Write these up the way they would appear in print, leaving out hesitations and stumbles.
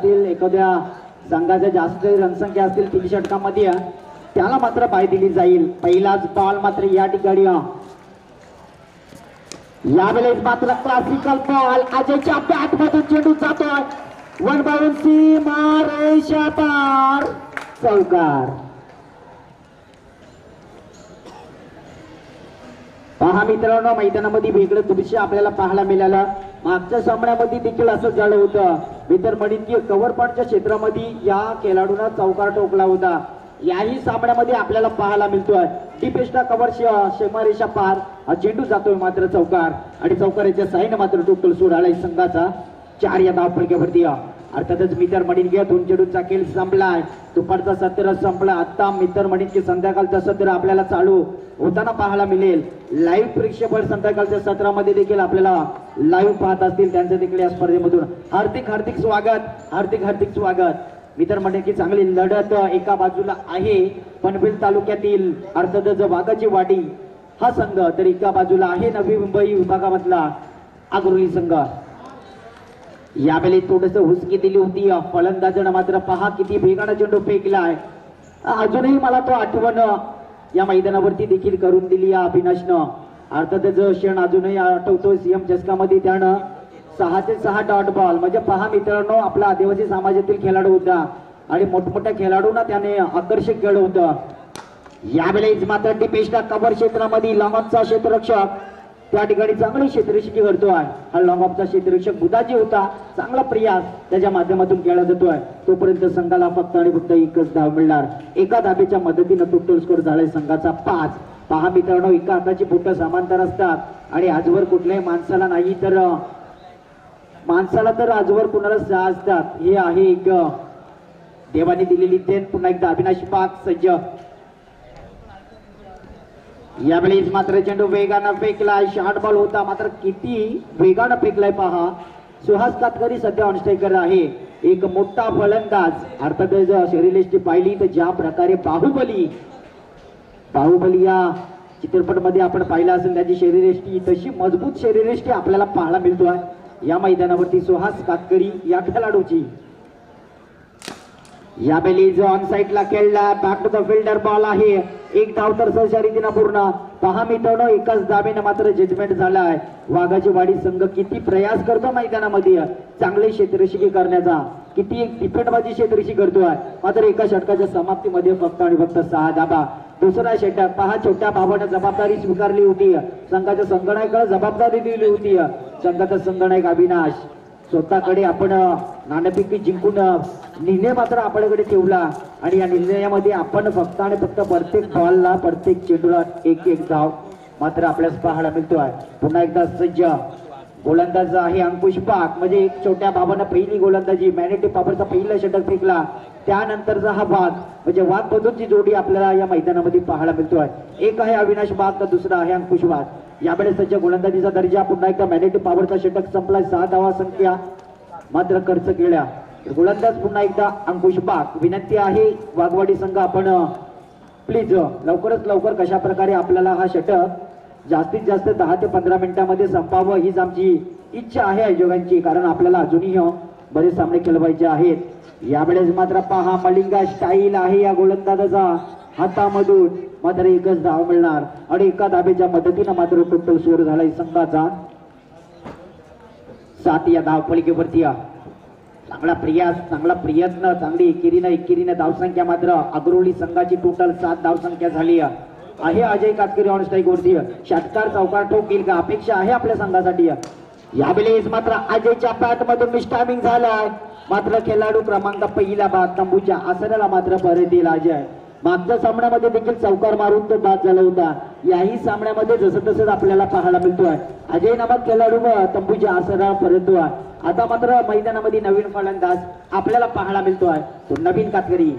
एखाद्या संघाच्या जास्त रनसंख्या असतील 3 षटकांमध्ये त्याला मात्र पाय दिली जाईल। पहिलाच बॉल मात्र या ठिकाणी यावेळेस मात्र क्लासिकल बॉल अजयच्या बॅट मधून चेंडू जातोय वन बाउंड सीमा रेषा पार चौकार। पहा मित्रांनो, मैदानामध्ये वेगळं दृश्य आपल्याला पाहायला मिळालं। मागच्या सामन्यामध्ये देखील असं झालं होतं। मित्र म्हणीन कव्हर पॉईंटच्या क्षेत्रामध्ये या खेळाडूंना चौकार ठोकला होता। याही सामन्यामध्ये आपल्याला पाहायला मिळतोय डीपेस्टा कव्हर सीमारेषा पार हा चेंडू जातोय मात्र चौकार आणि चौकाराच्या साईन मात्र टोटल स्कोर आलाय संघाचा 4 या धावफलकावरती। अर्थातच मित्र म्हणीन की 2 चेंडूचा खेळ संपलाय, दुपारचा सत्र संपला। आता मित्र म्हणीन की संध्याकाळचा सत्र आपल्याला चालू होताना पाहायला मिळेल। लाईव्ह प्रेक्षेपण संध्याकाळच्या सत्रामध्ये देखील आपल्याला लाईव्ह पाहत असतील त्यांचं देखील या स्पर्धेमधून हार्दिक हार्दिक स्वागत, हार्दिक हार्दिक स्वागत। मित्र म्हणेन की चांगली लढत एका बाजूला आहे पनवेल तालुक्यातील अर्थातच वाघाची वाडी हा संघ, तर एका बाजूला आहे नवी मुंबई विभागामधला आगरोली संघ। यावेळी थोडस हुसकी दिली होती फलंदाजानं, मात्र पहा किती वेगाने चेंडू फेकलाय। अजूनही मला तो आठवण या मैदानावरती देखील करून दिली या अविनाशनं। अर्थातच क्षण अजूनही आठवतो सीएम चषकामध्ये त्यानं 6 ते 6 डॉट बॉल, म्हणजे पहा मित्रांनो आपला आदिवासी समाजातील खेळाडू होता आणि मोठमोठ्या खेळाडूंना त्याने आकर्षित केलं होतं। यावेळेस मात्र डीपेस्टा कव्हर क्षेत्रामध्ये लॉंगऑफचा क्षेत्ररक्षक त्या ठिकाणी चांगली क्षेत्ररक्षक करतोय। हा लॉंगऑफचा क्षेत्ररक्षक बुधाजी होता, चांगला प्रयास त्याच्या माध्यमातून केला जातोय। तोपर्यंत संघाला फक्त आणि फक्त एकच धाव मिळणार। एका धावेच्या मदतीने टोटल स्कोर झालाय संघाचा 5। पहा मित्रांनो, एका हाताची बोटं समांतर असतात आणि आजवर कुठल्याही माणसाला नाही तर माणसाला तर आजवर कुणाला 6 असतात। हे आहे एक देवाने दिलेली देण। पुन्हा एकदा अविनाश पाक सज्ज। यावेळेस मात्र चेंडू वेगानं फेकलाय, शॉर्ट बॉल होता मात्र किती वेगानं फेकलाय पहा। सुहास कातकरी सध्या ऑन स्ट्रायकर आहे, एक मोठा फलंदाज। अर्थातच शरीरयष्टी पाहिली तर ज्या प्रकारे बाहुबली या चित्रपटामध्ये आपण पाहिलं असेल त्याची शरीरयष्टी तशी मजबूत शरीरयष्टी आपल्याला पाहायला मिळतोय या मैदानावरती सुहास कातकरी या खेळाडूची। यावेळी ऑन साइडला खेळला, back to the fielder ball आहे, एक धाव तर सहसा रीतीनं पूर्ण। पहा मित्रांनो, एकाच धावेनं मात्र जजमेंट झालाय। वाघाची वाडी संघ किती प्रयास करतो मैदानामध्ये चांगले क्षेत्ररक्षकी करण्याचा, किती एक डिफेंडबाजी क्षेत्ररक्षी करतोय, मात्र एका षटकाच्या समाप्तीमध्ये फक्त आणि फक्त 6 धाबा। दुसरा षटक पहा, छोट्या भावानं जबाबदारी स्वीकारली होती, संघाच्या संगणकाला जबाबदारी दिली होती। संघाचा संगणक अविनाश स्वतःकडे आपण नाणेफेकी जिंकून निर्णय मात्र आपल्याकडे ठेवला आणि या निर्णयामध्ये आपण फक्त आणि फक्त प्रत्येक बॉलला प्रत्येक चेंडूला एक एक धाव मात्र आपल्याला पाहायला मिळतोय। पुन्हा एकदा सज्ज गोलंदाज आहे अंकुश पाक, म्हणजे एक छोट्या भावानं पहिली गोलंदाजी मॅनेटिव्ह पॉवरचा पहिला षटक फेकला, त्यानंतरचा हा वाघ म्हणजे वाघ बदूची जोडी आपल्याला या मैदानामध्ये पाहायला मिळतोय। एक आहे अविनाश बाग तर दुसरा आहे अंकुश वाघ। यावेळेस त्याच्या गोलंदाजीचा दर्जा पुन्हा एकदा मॅनेटिव्ह पॉवरचा षटक संपलाय, 6 धावा संख्या मात्र खर्च केल्या। गोलंदाज पुन्हा एकदा अंकुश बाग। विनंती आहे वाघवाडी संघ आपण प्लीज लवकरात लवकर कशा प्रकारे आपल्याला हा षटक जास्तीत जास्त 10 ते 15 मिनिटांमध्ये संपावं हीच आमची इच्छा आहे आयोजकांची, कारण आपल्याला अजूनही बरेच सामने खेळवायचे आहेत। यावेळेस मात्र पहा मलिंगा स्टाईल आहे या गोलंदाजाचा हातामधून, मात्र एकच धाव मिळणार आणि एका धावेच्या मदतीनं मात्र टोटल स्कोर झालाय संघाचा 7 या धावफलकावरती। चांगला प्रयास, चांगला प्रयत्न, चांगली एकेरीने धावसंख्या मात्र अग्रोली संघाची टोटल 7 धावसंख्या झाली आहे। अजय कातकरी ऑन स्ट्राईक वरती षटकार चौकार ठोकेल का अपेक्षा आहे आपल्या संघासाठी। यावेळेस मात्र अजयच्या बॅट मधून मिस्टायमिंग झालाय, मात्र खेळाडू क्रमांक पहिला बाद तंबूच्या आसऱ्याला मात्र परत येईल अजय। मागच्या सामन्यामध्ये देखील चौकार मारून तो बाद झाला होता, याही सामन्यामध्ये जसं तसंच आपल्याला पाहायला मिळतोय अजय नामक खेळाडू तंबूच्या आसऱ्याला परततोय। आता मात्र मैदानामध्ये नवीन फलंदाज आपल्याला पाहायला मिळतोय, तो नवीन कातकरी,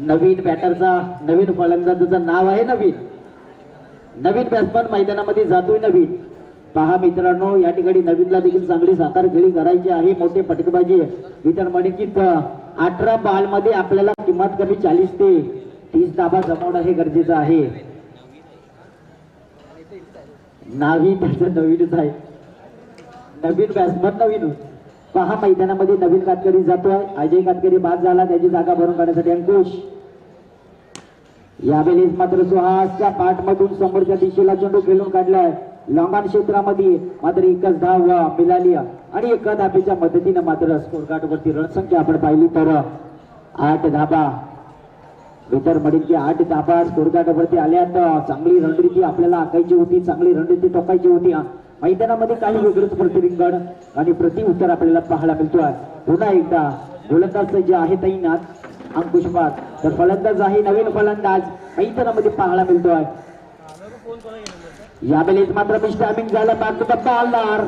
नवीन बॅटरचा नवीन फलंदाजाचं नाव आहे नवीन बॅट्समन मैदानामध्ये जातोय नवीन। पहा मित्रांनो, या ठिकाणी नवीनला देखील चांगली सातार खेळी करायची आहे, मोठे फटकेबाजी वितर म्हणीत 18 बॉल मध्ये आपल्याला किंमत कमी 40 ते 30 धाबा जमवणं हे गरजेचं आहे। नावी त्याचं नवीनच आहे, नवीन बॅट्समन नवीन पहा मैदानामध्ये नवीन कातकरी जातोय. अजय कातकरी बाद झाला, त्याची जागा भरून काढण्यासाठी अंकुश. यावेळेस मात्र सुहासच्या पाठमधून समोरच्या दिशेला चेंडू खेळून काढलाय लॉंगॉन क्षेत्रामध्ये. मात्र एकच धाव मिळाली आणि एका धाबेच्या मदतीने मात्र स्कोर कार्ड वरती रणसंख्या आपण पाहिली तर 8 धाबा. वितर म्हणेल की 8 धाबा स्कोर कार्ड वरती आल्यात. चांगली रणनीती आपल्याला आखायची होती, चांगली रणनीती टोकायची होती. मैदानामध्ये काही वेगळंच प्रतिरिंगण आणि प्रतिउत्तर आपल्याला पाहायला मिळतोय. पुन्हा एकदा गोलंदाज जे आहे तैनात अंकुश पाद, तर फलंदाज आहे नवीन फलंदाज मैदानामध्ये पाहायला मिळतोय. यावेळेस मात्र मिस्टामिंग झालं. बॅक टू द बॉलर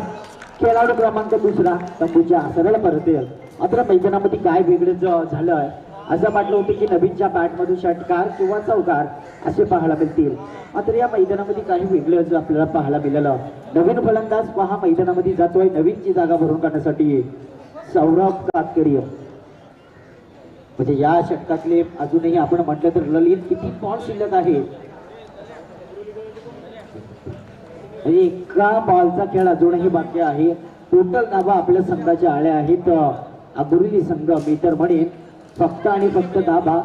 खेळाडू क्रमांक 2 तंबूच्या सरळ परत येईल. मात्र मैदानामध्ये काय वेगळं झालंय असं म्हटलं होतं की नवीनच्या बॅटमधून षटकार किंवा चौकार असे पाहायला मिळतील. मात्र या मैदानामध्ये काही वेगळंच आपल्याला पाहायला मिळालं. नवीन फलंदाज पहा मैदानामध्ये जातोय नवीनची जागा भरून काढण्यासाठी सौरभ कातकरी. म्हणजे या षटकातले अजूनही आपण म्हटलं तर ललित किती बॉल शिल्लक आहे. एका बॉलचा खेळ अजूनही बाकी आहे. टोटल धावा आपल्या संघाच्या आल्या आहेत. अगुरुली संघ मीटर म्हणेन फक्त आणि फक्त धाबा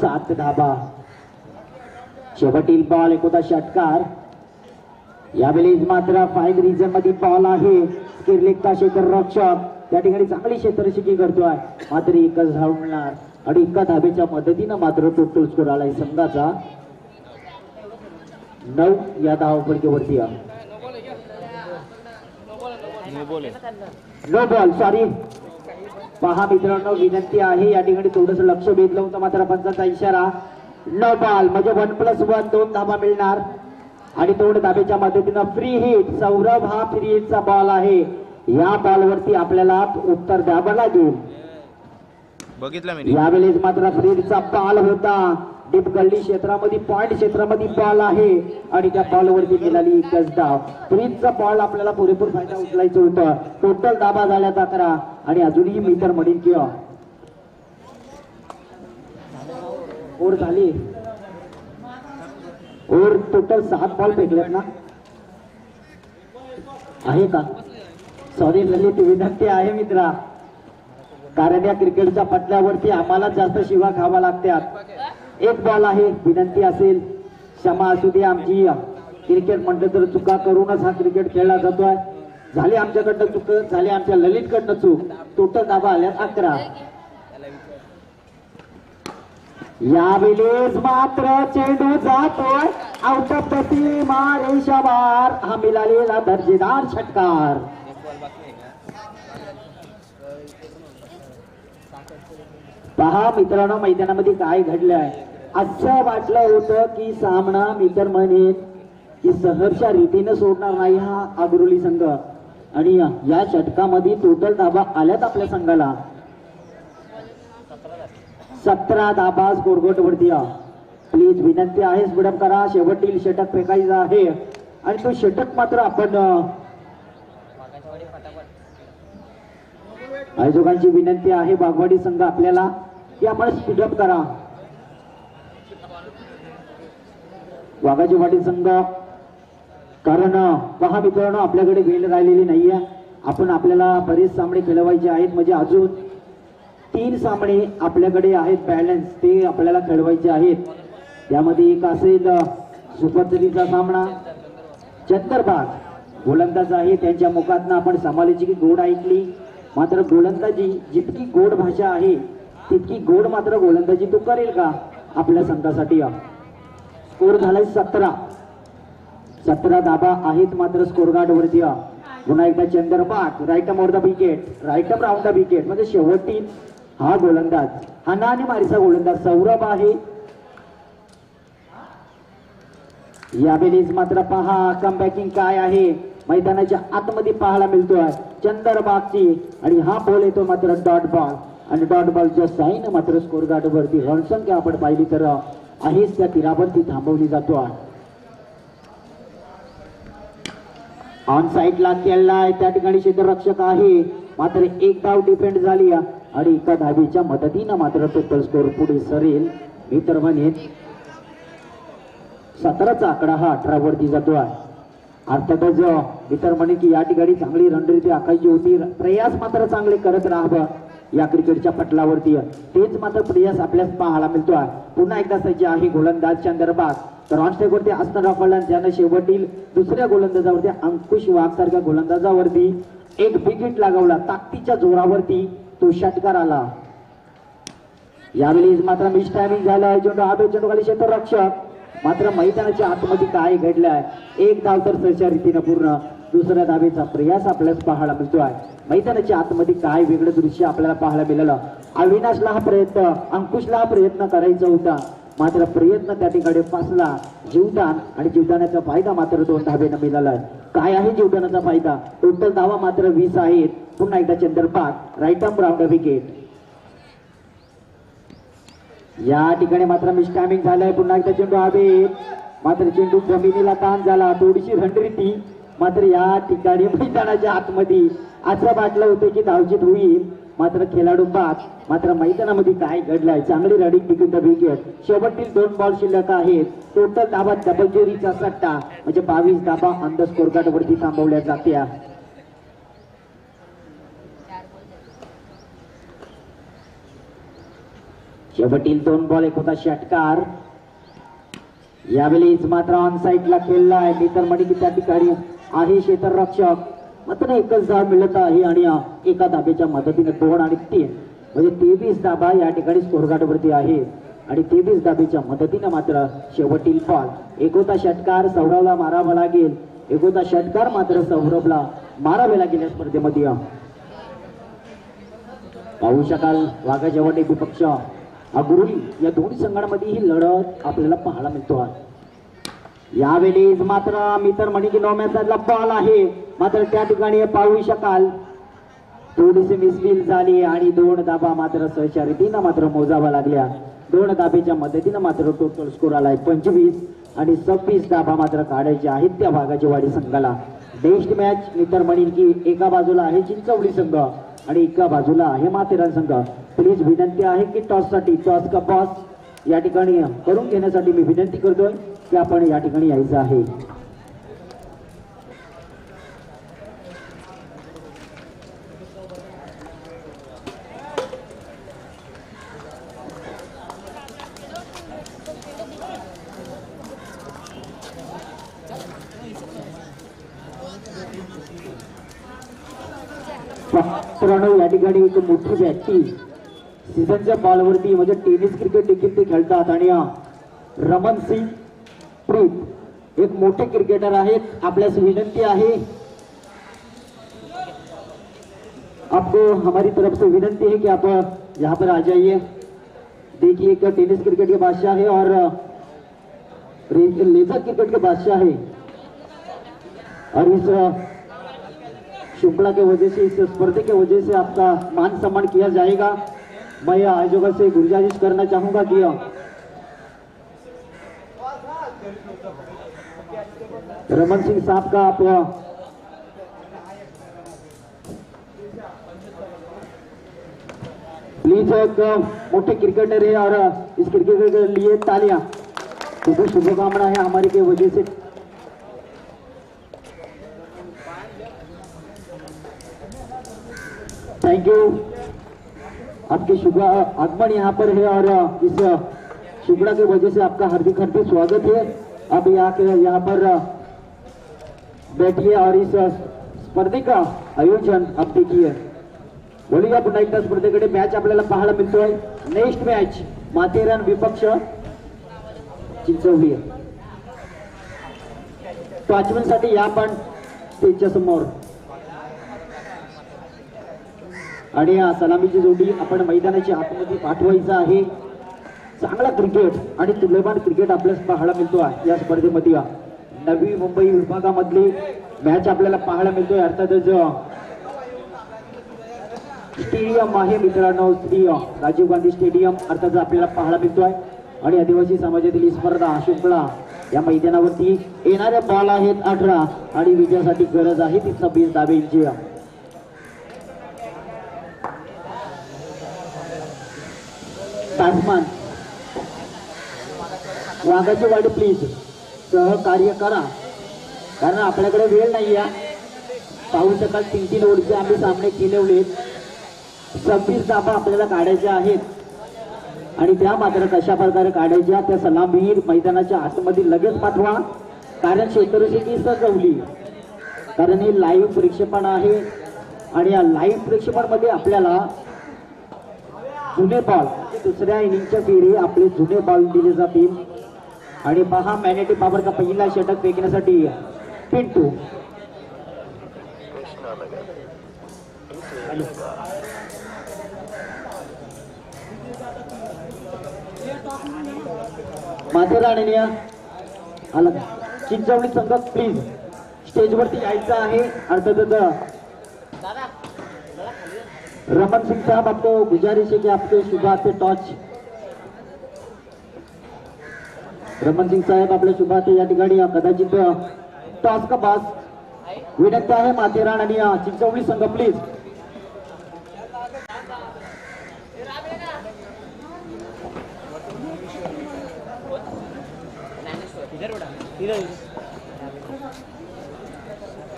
7 धाबा. शेवटील बॉल एकोदा षटकार. यावेळेस मात्र 5 रिजन मध्ये बॉल आहे. किर्लिकचा शेखर रक्षक त्या ठिकाणी चांगली क्षेत्ररक्षकी करतोय. मात्र एकच धाव मिळणार आणि एका धाबेच्या मदतीनं मात्र टोटल स्कोर आलाय संघाचा 9 या धावपट्टीवरती. No ball sorry. पहा मित्रांनो विनंती आहे या ठिकाणी थोडंसं लक्ष वेधलं होतं मात्र पंचांचा इशारा. नो बॉल म्हणजे 1+1 2 धाबा मिळणार आणि 2 धाब्याच्या मदतीनं फ्री हिट. सौरभ हा फ्री हिटचा बॉल आहे. या बॉलवरती आपल्याला उत्तर द्यावं लागेल. यावेळेस मात्र फ्री हिटचा बॉल होता. डीप गल्ली क्षेत्रामध्ये पॉइंट क्षेत्रामध्ये बॉल आहे आणि त्या बॉलवरती मिळाली एकच धाव. फ्रीजचा बॉल आपल्याला पुरेपूर फायदा उचलायचं होतं. टोटल धाबा झाल्या 11 आणि अजूनही मीटर म्हणेल की ओर झाली. ओर टोटल 7 बॉल फेकलेत ना आहे का? सॉरी ललित विनंती आहे मित्रा, कारण या क्रिकेटच्या पटल्यावरती आम्हाला जास्त शिवा खावा लागतात. 1 बॉल आहे. विनंती असेल क्षमा असू दे आमची. क्रिकेट म्हटलं तर चुका करूनच हा क्रिकेट खेळला जातोय. झाले आमच्याकडनं चूक, झाले आमच्या ललितकडनं चूक. टोटल धाबा आल्या 11. यावेळेस मात्र चेंडू जातोय आउट ऑफ द सीमा रेषाबार. हा मिळालेला दर्जेदार षटकार. पहा मित्रांनो मैदानामध्ये काय घडलंय. असं वाटलं होतं की सामना मीटर म्हणेन की सहर्षा रीतीने सोडणार नाही हा अग्रोली संघ आणि या षटकामध्ये टोटल धाबा आल्यात आपल्या संघाला 17 धाबा स्कोरबोर्ड वरती. प्लीज विनंती आहे स्पीडअप करा. शेवटील षटक फेकायचं आहे आणि तो षटक मात्र आपण आयोजकांची विनंती आहे बागवाडी संघ आपल्याला की आपण स्पीडअप करा. वाघाची वाडी संघ कारण पहा मित्रांनो आपल्याकडे वेळ राहिलेली नाहीये. आपण आपल्याला बरेच सामने खेळवायचे आहेत. म्हणजे अजून 3 सामने आपल्याकडे आहेत बॅलन्स, ते आपल्याला खेळवायचे आहेत. त्यामध्ये एक असेल सुपरचलीचा सामना. चंदरबाग गोलंदाज आहे, त्यांच्या मुखातनं आपण समालोचकी गोड ऐकली. मात्र गोलंदाजी जितकी गोड भाषा आहे तितकी गोड मात्र गोलंदाजी तो करेल का आपल्या संघासाठी. स्कोर झालाय 17 धाबा आहेत मात्र स्कोर गार्ड वरती. पुन्हा एकदा Chandarbag right arm over the wicket, right arm round the wicket. म्हणजे शेवटी हा गोलंदाज हाना आणि मारीचा गोलंदाज सौरभ आहे. यावेळेस मात्र पहा कमबॅकिंग काय आहे मैदानाच्या आतमध्ये पाहायला मिळतोय चंदरबागची आणि हा बॉल येतो मात्र डॉट बॉल आणि डॉट बॉलच्या साईन मात्र स्कोर गार्ड वरती रणसंख्या आपण पाहिली तर आहेच त्या तीरावरती थांबवली जातो. ऑन साइडला केलाय त्या ठिकाणी क्षेत्ररक्षक आहे मात्र 1 धाव डिफेंड झाली आणि एका धावेच्या मदतीनं मात्र टोटल स्कोर पुढे सरेल. मी तर म्हणेन 17चा आकडा हा 18 वरती जातो आहे. अर्थातच इतर म्हणे की या ठिकाणी चांगली रणनीती आखायची होती, प्रयास मात्र चांगले करत राहावं या क्रिकेटच्या पटलावरती, तेच मात्र प्रयास आपल्यास पाहायला मिळतोय. पुन्हा एकदा सज्ज आहे गोलंदाज चंद्रबाग. तर ऑन स्ट्राईकवरती असणारा फलंदाज ज्यानं शेवटील दुसऱ्या गोलंदाजावरती अंकुश वाघ सारख्या गोलंदाजावरती एक विकेट लागवला, ताकदीच्या जोरावरती तो षटकार आला. यावेळी मात्र मिस टायमिंग झालाय. चेंडू आबे चेंडू खाली क्षेत्ररक्षक, मात्र मैदानाच्या आतमध्ये काय घडलंय, एक धाव तर सरच्या रीतीनं पूर्ण, दुसऱ्या धावेचा प्रयास आपल्याला पाहायला मिळतोय. मैदानाच्या आतमध्ये काय वेगळं दृश्य आपल्याला पाहायला मिळालं. अविनाशला हा प्रयत्न, अंकुशला हा प्रयत्न करायचा होता, मात्र प्रयत्न त्या ठिकाणी फसला. जीवदान आणि जीवदानाचा फायदा मात्र 2 धावेनं मिळालाय. काय आहे जीवदानाचा फायदा, टोटल धावा मात्र 20 आहेत. पुन्हा एकदा चंद्रपाक राईट आर्म राऊंड विकेट. या ठिकाणी मात्र मिस टायमिंग झालाय. पुन्हा एकदा चेंडू हवे, मात्र चेंडू जमिनीला ताण झाला, थोडीशी रणनीती, मात्र या ठिकाणी मैदानाच्या आतमध्ये असं वाटलं होतं की धावजीत होईल, मात्र खेळाडू बाद. मात्र मैदानामध्ये काय घडलंय, चांगली रनिंग टिकून विकेट. शेवटतील 2 बॉल शिल्लक आहेत. टोटल धावा डबल जोरीचा सट्टा म्हणजे 22 धावा ऑन द स्कोर कार्ड वरती थांबवल्या जात्या. शेवटील 2 बॉल एक होता षटकार. यावेळी मात्र ऑन साईडला खेळलाय. मी तर म्हणे की त्या ठिकाणी आहे क्षेत्ररक्षक, मात्र एकच धाव मिळत आहे आणि एका धाब्याच्या मदतीने 2 आणि 3 म्हणजे 23 धाबा या ठिकाणी स्कोर कार्ड वरती आहे. आणि 23 धाब्याच्या मदतीने मात्र शेवटील बॉल एक होता षटकार, सौरभला मारावा लागेल. एक होता षटकार मात्र सौरभला मारावे लागेल या स्पर्धेमध्ये. पाहू शकाल वाघाच्या वाटे विपक्ष अग्रुली या दोन्ही संघांमध्ये ही लढत आपल्याला पाहायला मिळतो. यावेळी मात्र मी तर म्हणे की 9 मॅचला बॉल आहे, मात्र त्या ठिकाणी पाहू शकाल थोडीशी मिसफील झाली आणि 2 धाबा मात्र सहच्या रीतीनं मात्र मोजाव्या लागल्या. 2 धाब्याच्या मदतीनं मात्र टोटल स्कोर आलाय 25 आणि 26 धाबा मात्र काढायचे आहेत त्या भागाच्या वाडी संघाला. बेस्ट मॅच मी तर म्हणेन की एका बाजूला आहे चिंचवली संघ आणि एका बाजूला आहे माथेरान संघ. प्लीज विनंती आहे की टॉससाठी, टॉस का बॉस या ठिकाणी करून घेण्यासाठी मी विनंती करतोय की आपण या ठिकाणी यायचं आहे. मित्रांनो या ठिकाणी एक मोठी व्यक्ती सीझनच्या बॉलवरती म्हणजे टेनिस क्रिकेट देखील ते खेळतात आणि रमन सिंग प्रीत एक मोठे क्रिकेटर आहेत. आपल्यास विनंती आहे, आपको हमारी तरफ से विनंती है कि आप यहाँ पर आ जाइए. देखिए कि टेनिस क्रिकेट के बादशाह है और लेजर क्रिकेट के बादशाह है और इस श्रृंखला के वजह से, इस स्पर्धे के वजह से आपका मान सम्मान किया जाएगा. मैं आयोजकों से गुजारिश करना चाहूंगा कि रमन सिंह साहब का आप प्लीज, एक मोटे क्रिकेटर है और इस क्रिकेटर के लिए तालियां, बहुत शुभकामना है हमारी के वजह से. थैंक यू, आपके शुभ आगमन यहाँ पर है और इस शुक्ला की वजह से आपका हार्दिक हार्दिक स्वागत है. अब यहाँ पर बैठिए और इस स्पर्धे का आयोजन आप देखिए. बोलूया पुन्हा एकदा स्पर्धेकडे. मॅच आपल्याला पाहायला मिळतोय. नेक्स्ट मॅच माथेरान विपक्ष चिंचवली. वॉचमनसाठी या पण स्टेजच्या समोर आणि सलामीची जोडी आपण मैदानाच्या आतमध्ये पाठवायचं आहे. चांगला क्रिकेट आणि तुल्यमान क्रिकेट आपल्याला पाहायला मिळतो या स्पर्धेमध्ये. नवी मुंबई विभागामधली मॅच आपल्याला पाहायला मिळतोय. अर्थातच स्टेडियम आहे मित्रांनो, श्री राजीव गांधी स्टेडियम अर्थात आपल्याला पाहायला मिळतोय. आणि आदिवासी समाजातील स्पर्धा शुक्ला या मैदानावरती येणारे बॉल आहेत 18 आणि विजयासाठी गरज आहे ती 26 धाब्यांची. ताजमान वाघाची वाडी प्लीज सहकार्य करा. कारण आपल्याकडे वेळ नाही आहे. पाहू शकाल 3-3 ओव्हरचे आम्ही सामने केलेले. 26 धाबा आपल्याला काढायच्या आहेत आणि त्या मात्र कशा प्रकारे काढायच्या त्या सलामीर मैदानाच्या आतमध्ये लगेच पाठवा, कारण क्षेत्ररक्षक सजवली. कारण हे लाईव्ह प्रक्षेपण आहे आणि या लाईव्ह प्रक्षेपणामध्ये आपल्याला जुने बॉल दुसऱ्या इनिंगच्या फेरी आपले जुने बॉल दिले जातील. आणि पहा मॅग्नेटिक पॉवरचा पहिला षटक फेकण्यासाठी पिंटू. माथेरान आला चिंचवली संघ प्लीज स्टेजवरती यायचं आहे. अर्थातच रमन सिंह साहब आपको गुजारिश है कि आपके शुभ हाथे टॉर्च. रमन सिंग साहेब आपल्या शुभ हाती या ठिकाणी कदाचित टॉस का पास विनंती आहे. माथेरान आणि चिंचवली संघ प्लीज.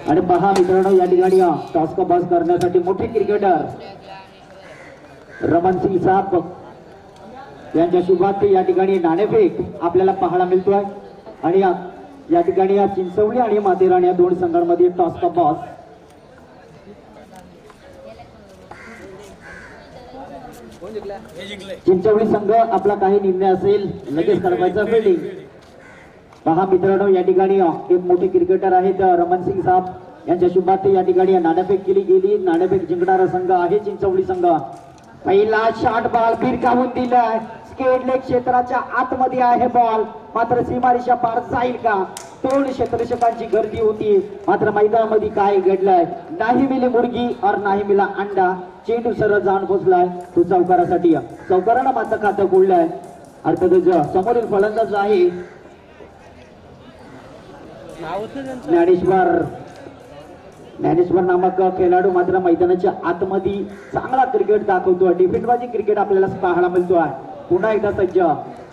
आणि पहा मित्रांनो या ठिकाणी टॉस का पास करण्यासाठी मोठे क्रिकेटर रमन सिंग साहब यांच्या शुभार्थी या ठिकाणी नाणेफेक आपल्याला पाहायला मिळतोय. आणि या ठिकाणी या चिंचवली आणि माथेरान या दोन संघांमध्ये टॉस का बॉस. चिंचवली संघ आपला काही निर्णय असेल लगेच करायचा फिल्डिंग. पहा मित्रांनो या ठिकाणी एक मोठे क्रिकेटर आहेत रमन सिंग साहब यांच्या शुभार्थी या ठिकाणी नाणेफेक केली गेली. नाणेफेक जिंकणारा संघ आहे चिंचवली संघ. पहिला शॉट बॉल भिरकावून दिलाय. स्केट लेग क्षेत्राच्या आतमध्ये आहे बॉल, मात्र सीमारेषा पार जाईल का? दोन क्षेत्ररक्षकांची गर्दी होती, मात्र मैदानामध्ये काय घडलंय? नाही मिली मुर्गी और नाही मिला अंडा. चेंडू सरळ जाऊन पोचलाय तो चौकारासाठी. चौकारानं मात्र खातं बोललाय. अर्थातच समोरील फलंदाज आहे ज्ञानेश्वर नामक खेळाडू. मात्र मैदानाच्या आतमध्ये चांगला क्रिकेट दाखवतोय. डिफेंडबाजी क्रिकेट आपल्याला पाहायला मिळतोय. पुन्हा एकदा सज्ज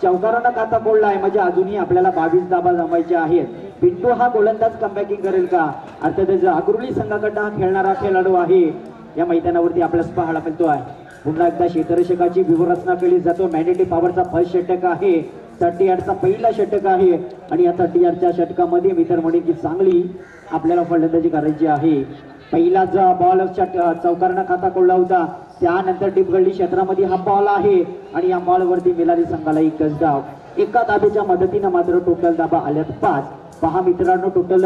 चौकारानं खाता बोललाय म्हणजे अजूनही आपल्याला 22 धाबा जमायचे आहेत. पिंटू हा गोलंदाज कमबॅकिंग करेल का? अर्थातच अग्रुली संघाकडनं हा खेळणारा खेळाडू आहे या मैदानावरती आपल्याला पाहायला मिळतोय. पुन्हा एकदा क्षेत्ररक्षकाची व्यूहरचना केली जातो. मॅग्नेटिक पॉवरचा फर्स्ट षटक आहे, 38चा पहिला षटक आहे आणि या 38च्या षटकामध्ये मित्र म्हणे की चांगली आपल्याला फलंदाजी करायची आहे. पहिला जो बॉल चौकारानं खाता कोळला होता, त्यानंतर डिपगळली क्षेत्रामध्ये हा बॉल आहे आणि या बॉलवरती मिलारी संघाला एक गजडाव. एका धाबेच्या मदतीनं मात्र टोटल धाबा आल्यात 5. पहा मित्रांनो टोटल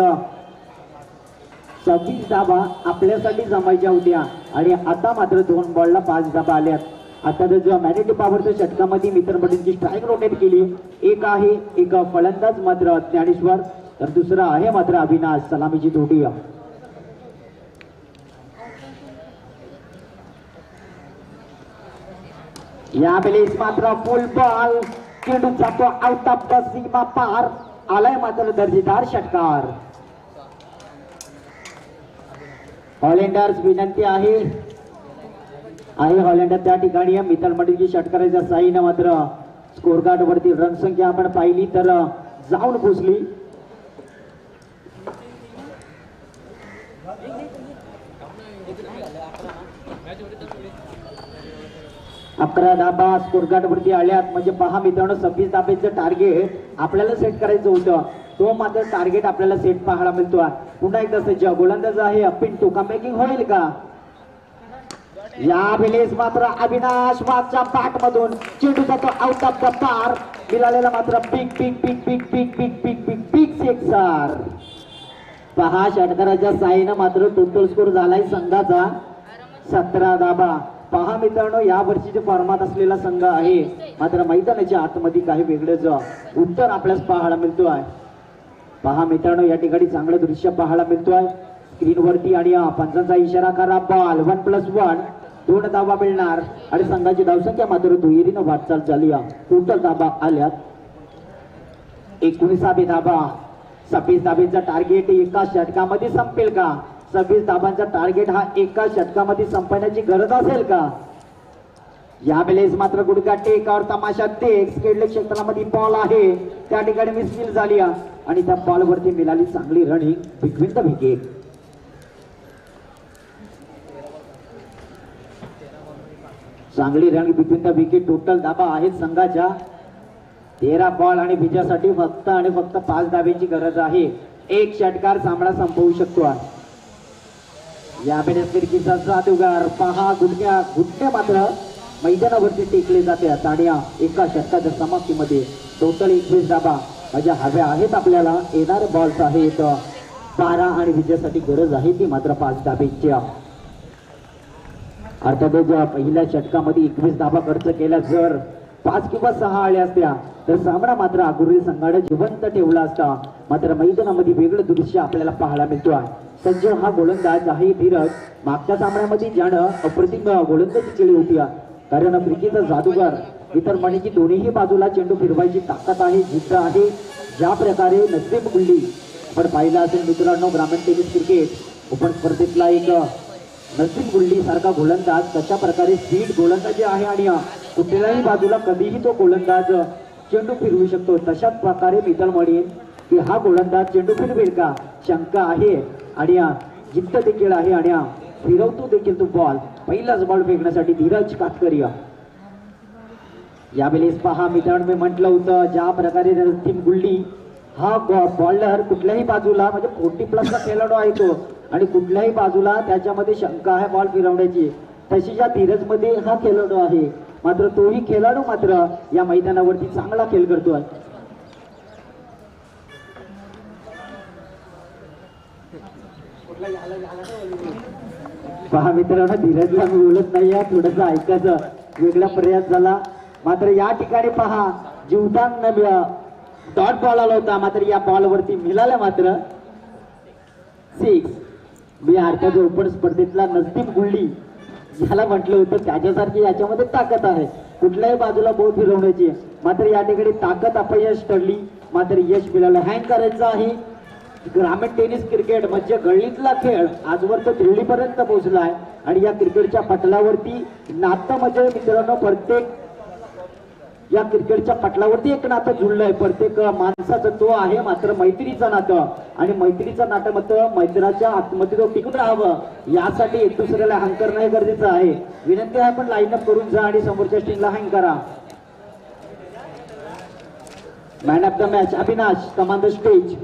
26 धाबा आपल्यासाठी जमायच्या होत्या आणि आता मात्र 2 बॉलला 5 धाबा आल्यात. आता जो मॅग्नेटिक पॉवरच्या षटकामध्ये मित्रमंडळींची स्ट्राईक रोटेट केली. एक आहे एक फलंदाज मात्र ज्ञानेश्वर, तर दुसरा आहे मात्र अविनाश. सलामीची धोटी या वेळेस मात्र फुल बॉल. चेंडू जातो आउट ऑफ द सीमा पार. आलाय मात्र दर्जेदार षटकार. हॉलंडर्स विनंती आहे हॉलंडर त्या ठिकाणी मित्रमंडळीची षटकाराच्या साईनं मात्र स्कोर कार्ड वरती रणसंख्या आपण पाहिली तर जाऊन पोचली. अकरा धाबा स्कोर कार्ड वरती आल्यात. म्हणजे पहा मित्रांनो 26 धाब्याचं टार्गेट आपल्याला सेट करायचं होतं, तो मात्र टार्गेट आपल्याला सेट पाहायला मिळतोय. पुन्हा एकदा सज्ज गोलंदाज आहे पिंटू. कमबॅकिंग होईल का? या वेळेस मात्र अविनाश मागच्या बॅट मधून चेंडू जातो आउट ऑफ द पार. मिळालेला मात्र big big big big big big big big big sixer. पहा षटकाराच्या साईनं मात्र टोटल स्कोर झालाय संघाचा 17 धाबा. पहा मित्रांनो या वर्षीचे फॉर्मात असलेला संघ आहे, मात्र मैदानाच्या आतमध्ये काही वेगळंच उत्तर आपल्यास पाहायला मिळतोय. पहा मित्रांनो या ठिकाणी चांगलं दृश्य पाहायला मिळतोय स्क्रीनवरती आणि पंचांचा इशारा करा. बॉल 1+1 2 धाबा मिळणार आणि संघाची धावसंख्या मात्र दुहेरीनं वाटचाल झाली. टोटल धाबा आल्यात 19 धाबा. 26 धाब्यांचा टार्गेट एका षटकामध्ये संपेल का? 26 धाबांचा टार्गेट हा एका षटकामध्ये संपण्याची गरज असेल का? यावेळेस मात्र गुडघा टेकावर तमाशा देख स्केडले क्षेत्रामध्ये बॉल आहे त्या ठिकाणी मिसफील झाली आणि त्या बॉल वरती मिळाली चांगली रनिंग बिटवीन द विकेट. चांगली running between the wicket. Total धाबा आहेत संघाच्या 13 बॉल आणि विजयासाठी फक्त आणि फक्त 5 धाब्यांची गरज आहे. एक षटकार सामना संपवू शकतो. यावेळेस फिरकीचा जादूगार पहा गुडघे मात्र मैदानावरती टेकले जातात आणि एका षटकाच्या समाप्तीमध्ये टोटल 21 धाबा माझ्या हव्या आहेत. आपल्याला येणारे बॉल्स आहेत 12 आणि विजयासाठी गरज आहे ती मात्र 5 धाब्यांची. अर्थातच पहिल्या षटकामध्ये 21 धाबा खर्च केला. जर 5 किंवा 6 आल्या असत्या तर सामना मात्र आगुरी संघाने जिवंत ठेवला असता. मात्र मैदानामध्ये वेगळं दृश्य आपल्याला पाहायला मिळतो. सज्ज हा गोलंदाज आहे धीरज. मागच्या सामन्यामध्ये ज्यानं अप्रतिम गोलंदाजी केली होती. कारण आफ्रिकेचा जादूगार इतर म्हणेची दोन्हीही बाजूला चेंडू फिरवायची ताकद आहे, जिद्द आहे. ज्या प्रकारे नसीब गुल्ली आपण पाहिला असेल मित्रांनो ग्रामीण टेनिस क्रिकेट ओपन स्पर्धेतला एक नसीब गुल्ली सारखा गोलंदाज कशा प्रकारे स्पीड गोलंदाजी आहे आणि कुठल्याही बाजूला कधीही तो गोलंदाज चेंडू फिरवू शकतो. तशाच प्रकारे मित्र म्हणेन की हा गोलंदाज चेंडू फिरवेल का शंका आहे आणि जिद्द देखील आहे आणि फिरवतो देखील तो बॉल. पहिलाच बॉल फेकण्यासाठी धीरज कातकरी. यावेळेस पहा मित्रांनो मी म्हटलं होतं ज्या प्रकारे नसीब गुल्ली हा बॉलर कुठल्याही बाजूला म्हणजे 40+ खेळाडू आहे तो आणि कुठल्याही बाजूला त्याच्यामध्ये शंका आहे बॉल फिरवण्याची. तशी या धीरज मध्ये हा खेळाडू आहे. मात्र तोही खेळाडू मात्र या मैदानावरती चांगला खेळ करतोय. पहा मित्रांनो धीरजला मी बोलत नाही थोडस ऐकायचं वेगळा प्रयास झाला. मात्र या ठिकाणी पहा जीवदान डॉट बॉल आला होता. मात्र या बॉल वरती मिळाला मात्र 6. मी अर्थाच्या ओपन स्पर्धेतला नसीब गुल्ली ज्याला म्हटलं होतं त्याच्यासारखी याच्यामध्ये ताकद आहे कुठल्याही बाजूला बॉल फिरवण्याची. मात्र या ठिकाणी ताकद अपयश ठरली. मात्र यश मिळालं. हँग करायचं आहे. ग्रामीण टेनिस क्रिकेट म्हणजे गल्लीतला खेळ आजवर तो दिल्लीपर्यंत पोहोचलाय आणि या क्रिकेटच्या पटलावरती नातं म्हणजे मित्रांनो प्रत्येक या क्रिकेटच्या पटलावरती एक नातं जुळलंय प्रत्येक माणसाचं. तो आहे मात्र मैत्रीचं नातं आणि मैत्रीचं नातं मात्र मैत्रीच्या आतमध्ये तो टिकून राहावं यासाठी एक दुसऱ्याला हँग करणं गरजेचं आहे. विनंती आहे आपण लाईनअप करून जा आणि समोरच्या टीमला हँग करा. Man of the match Avinash कमान द स्टेज.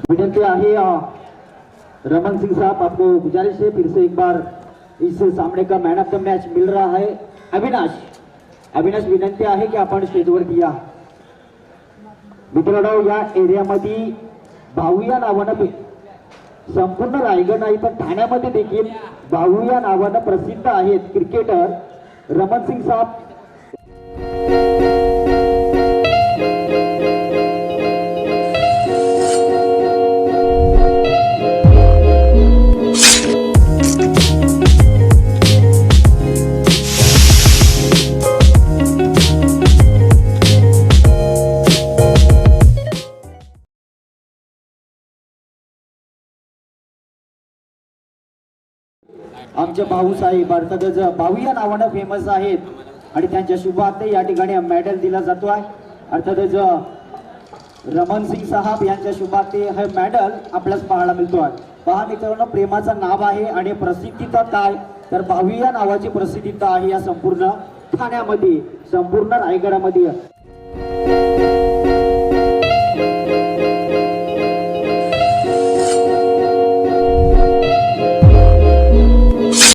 विनंती आहे रमन सिंह साहब आपको गुजारिश है फिर से एक बार इस सामने का man of the match mill रहा है अविनाश विनंती आहे की आपण स्टेजवरती या. मित्रांनो या एरियामध्ये भाऊ या नावानं संपूर्ण रायगड नाही तर ठाण्यामध्ये देखील भाऊ या नावानं प्रसिद्ध आहेत क्रिकेटर रमन सिंग साहब. आमचे भाऊ साहेब अर्थातच भाऊ या नावानं फेमस आहेत आणि त्यांच्या शुभार्थ या ठिकाणी मेडल दिला जातो आहे. अर्थातच रमन सिंग साहब यांच्या शुभार्थ हे मेडल आपल्याला पाहायला मिळतो आहे. पहा मित्रांनो प्रेमाचं नाव आहे आणि प्रसिद्धीता काय तर भाऊ या नावाची प्रसिद्धीता आहे या संपूर्ण ठाण्यामध्ये संपूर्ण रायगडामध्ये.